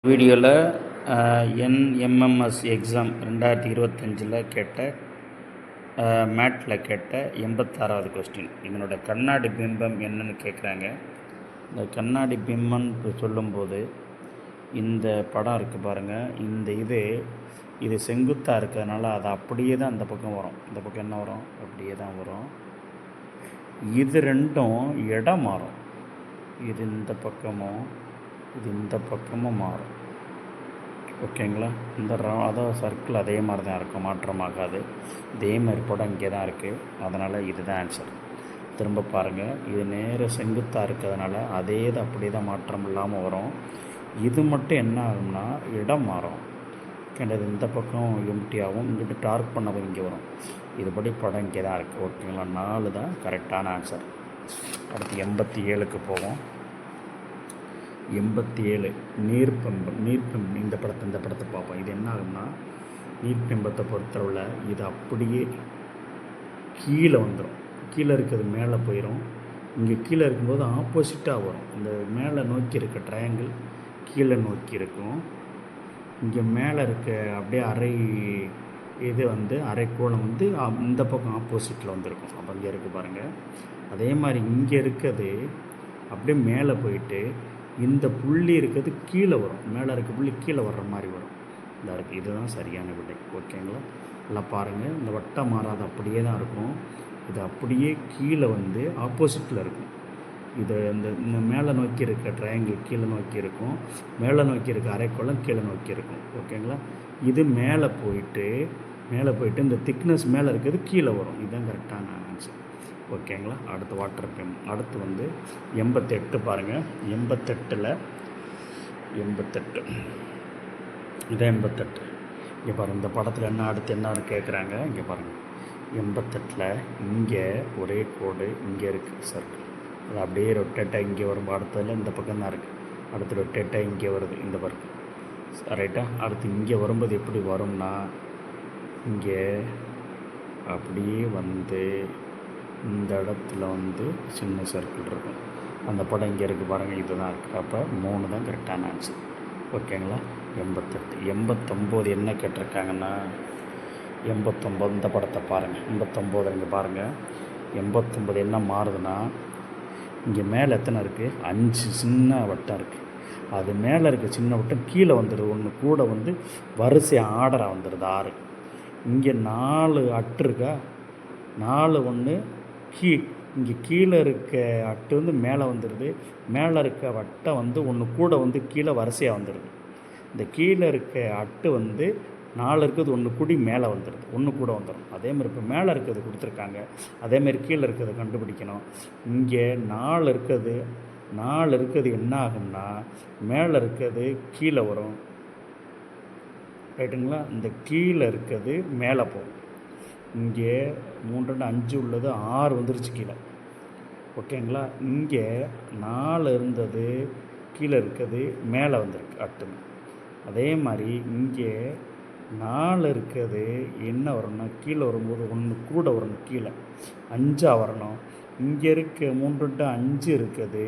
வீடியோவில் NMMS exam 2025 கேட்ட மேட்டில் கேட்ட 86வது கொஸ்டின். இதனோட கண்ணாடி பிம்பம் என்னன்னு கேட்குறாங்க. இந்த கண்ணாடி பிம்பம்னு சொல்லும்போது இந்த படம் இருக்குது பாருங்கள். இந்த இது செங்குத்தாக இருக்கிறதுனால அது அப்படியே தான் அந்த பக்கம் வரும். இந்த பக்கம் என்ன வரும்? அப்படியே தான் வரும். இது ரெண்டும் இடம் மாறும். இது இந்த பக்கமும் இது இந்த பக்கமும் மாறும். ஓகேங்களா? இந்த அதாவது சர்க்கிள் அதே மாதிரி தான் இருக்கும், மாற்றமாகாது. இதே மாதிரி படம் இங்கே தான் இருக்குது. அதனால் இதுதான் ஆன்சர். திரும்ப பாருங்கள். இது நேர செங்குத்தாக இருக்கிறதுனால அதே தான் அப்படியே தான் மாற்றம் இல்லாமல் வரும். இது மட்டும் என்ன ஆகும்னா இடம் மாறும். ஓகேங்களா? இந்த பக்கம் எம்டியாகவும் இங்கிட்டு டார்க் பண்ணது இங்கே வரும். இதுபடி படம் இங்கே தான் இருக்குது. ஓகேங்களா? 4 தான் கரெக்டான ஆன்சர். அடுத்து 87க்கு போவோம். 87 நீர்பிம்பம். இந்த படத்தை பார்ப்போம். இது என்ன ஆகும்னா நீர்பிம்பத்தை பொறுத்தளவில் இது அப்படியே கீழே வந்துடும். கீழே இருக்கிறது மேலே போயிடும். இங்கே கீழே இருக்கும்போது ஆப்போசிட்டாக வரும். இந்த மேலே நோக்கி இருக்க ட்ரையாங்கிள் கீழே நோக்கி இருக்கும். இங்கே மேலே இருக்க அப்படியே அரைக்கோளம் இந்த பக்கம் ஆப்போசிட்டில் வந்துருக்கும். அப்போ இங்கே இருக்குது பாருங்கள். அதே மாதிரி இங்கே இருக்கிறது அப்படியே மேலே போயிட்டு இந்த புள்ளி இருக்கிறது கீழே வரும். மேலே இருக்க புள்ளி கீழே வர்ற மாதிரி வரும். இந்த இருக்குது. இதுதான் சரியான விடை. ஓகேங்களா? நல்லா பாருங்கள். இந்த வட்டம் மாறாது, அப்படியே தான் இருக்கும். இது அப்படியே கீழே ஆப்போசிட்டில் இருக்கும். இது இந்த மேலே நோக்கி இருக்க ட்ரையாங்கிள் கீழே நோக்கி இருக்கும். மேலே நோக்கி இருக்க அரைக்கோளம் கீழே நோக்கி இருக்கும். ஓகேங்களா? இது மேலே போயிட்டு இந்த திக்னஸ் மேலே இருக்கிறது கீழே வரும். இதுதான் கரெக்டான ஆன்சர். ஓகேங்களா? அடுத்து வாட்டர் பென். அடுத்து 88 பாருங்கள். 88 இதான் 88. இங்கே பாருங்கள். இந்த படத்தில் அடுத்து என்ன கேட்குறாங்க. இங்கே பாருங்கள். 88 இங்கே ஒரே கோடு இங்கே இருக்குது சர்க்கிள். அது அப்படியே ரொட்டேட்டாக இங்கே வரும். அடுத்ததில் இந்த பக்கம் தான் இருக்குது. அடுத்து ரொட்டேட்டாக இங்கே வருது. இந்த பக்கம் ரைட்டா. அடுத்து இங்கே வரும்போது எப்படி வரும்னா இங்கே அப்படியே இந்த இடத்துல சின்ன சர்க்கிள் இருக்கும். அந்த படம் இங்கே இருக்குது பாருங்கள். இது தான் இருக்குது. அப்போ 3 தான் கரெக்டான ஆன்சர். ஓகேங்களா? 88. 89 என்ன கேட்டிருக்காங்கன்னா 89 இந்த படத்தை பாருங்கள். 89 இங்கே பாருங்கள். 89 என்ன மாறுதுன்னா இங்கே மேலே எத்தனை இருக்குது? 5 சின்ன வட்டம் இருக்குது. அது மேலே இருக்க சின்ன வட்டம் கீழே வந்துடுது. ஒன்று கூட வரிசை ஆர்டராக வந்துடுது 6. இங்கே 4 அட்டு இருக்கா? 4 இங்கே கீழே இருக்க அட்டு மேலே வந்துடுது. மேலே இருக்க வட்டம் ஒன்று கூட கீழே வரிசையாக வந்துடுது. இந்த கீழே இருக்க அட்டு 4 இருக்கிறது ஒன்று கூடி மேலே வந்துடுது. ஒன்று கூட வந்துடும். அதேமாதிரி இப்போ மேலே இருக்கிறது கொடுத்துருக்காங்க. அதேமாதிரி கீழே இருக்கிறத கண்டுபிடிக்கணும். இங்கே 4 இருக்கிறது என்ன ஆகும்னா மேலே இருக்கிறது கீழே வரும். ரைட்டுங்களா? இந்த கீழே இருக்கிறது மேலே போகும். இங்கே 3 2 5 உள்ளது 6 வந்துருச்சு கீழே. ஓகேங்களா? இங்கே 4 இருந்தது கீழே இருக்கிறது மேலே வந்திருக்கு அட்டுன்னு. அதே மாதிரி இங்கே 4 இருக்கிறது என்ன வரணும்னா கீழே வரும்போது ஒன்று கூட வரணும். கீழே 5 வரணும். இங்கே இருக்க 3 2 5 இருக்குது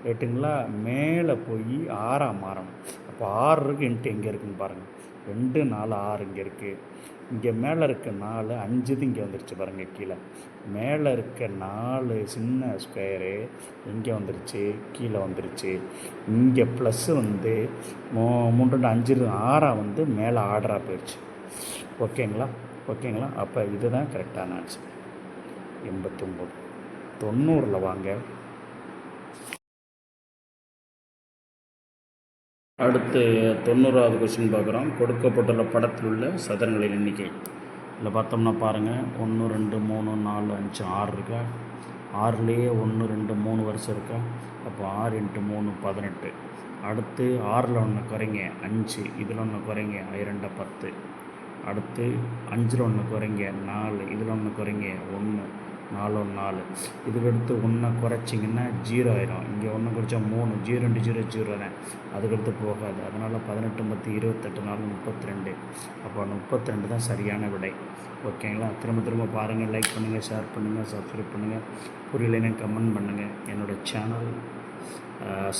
ரைட்டுங்களா? மேலே போய் 6 மாறணும். அப்போ 6 இருக்குது. இன்ட்டு எங்கே இருக்குதுன்னு பாருங்கள். 2 4 6 இங்கே இருக்குது. இங்கே மேலே இருக்க 4 5 இங்கே வந்துருச்சு பாருங்கள். கீழே மேலே இருக்க 4 சின்ன ஸ்கொயரு இங்கே வந்துருச்சு, கீழே வந்துருச்சு. இங்கே ப்ளஸ்ஸு 3 2 5 6 மேலே ஆர்டராக போயிடுச்சு. ஓகேங்களா? அப்போ இதுதான் கரெக்டான ஆன்சர். 89. 90 வாங்க. அடுத்து 90வது கொஸ்டின் பார்க்குறோம். கொடுக்கப்பட்டுள்ள படத்தில் உள்ள சதுரங்களின் எண்ணிக்கை. இதில் பார்த்தோம்னா பாருங்கள். 1 2 3 4 5 6 இருக்கா? 6லேயே 1 2 3 வருஷம் இருக்கா? அப்போ 6 × 3 18. அடுத்து 6ல் 1 குறைங்க 5. இதில் 1 குறைங்க 2 10. அடுத்து 5ல் 1 குறைங்க 4. இதில் 1 குறைங்க 1 4 4. இதுக்கடுத்து 1 குறைச்சிங்கன்னா 0 ஆயிரும். இங்கே 1 குறைச்சா 3. 0 × 0 0 தான். அதுக்கடுத்து போகாது. அதனால் 18 10 28 4 32. அப்போ 32 தான் சரியான விடை. ஓகேங்களா? திரும்ப பாருங்கள். லைக் பண்ணுங்கள், ஷேர் பண்ணுங்கள், சப்ஸ்கிரைப் பண்ணுங்கள். புரியலைன்னா கமெண்ட் பண்ணுங்கள். என்னோடய சேனல்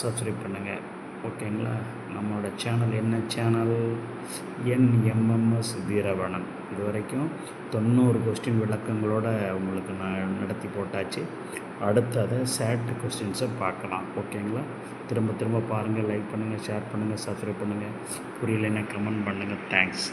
சப்ஸ்கிரைப் பண்ணுங்கள். ஓகேங்களா? நம்மளோட சேனல் என்ன சேனல்? என்எம்எம்எஸ் வீரவணன். இது வரைக்கும் 90 கொஸ்டின் விளக்கங்களோட உங்களுக்கு நான் நடத்தி போட்டாச்சு. அடுத்து அதை சேட் கொஸ்டின்ஸை பார்க்கலாம். ஓகேங்களா? திரும்ப திரும்ப பாருங்கள், லைக் பண்ணுங்கள், ஷேர் பண்ணுங்கள், சப்ஸ்கிரைப் பண்ணுங்கள். புரியலைன்னா கமெண்ட் பண்ணுங்கள். தேங்க்ஸ்.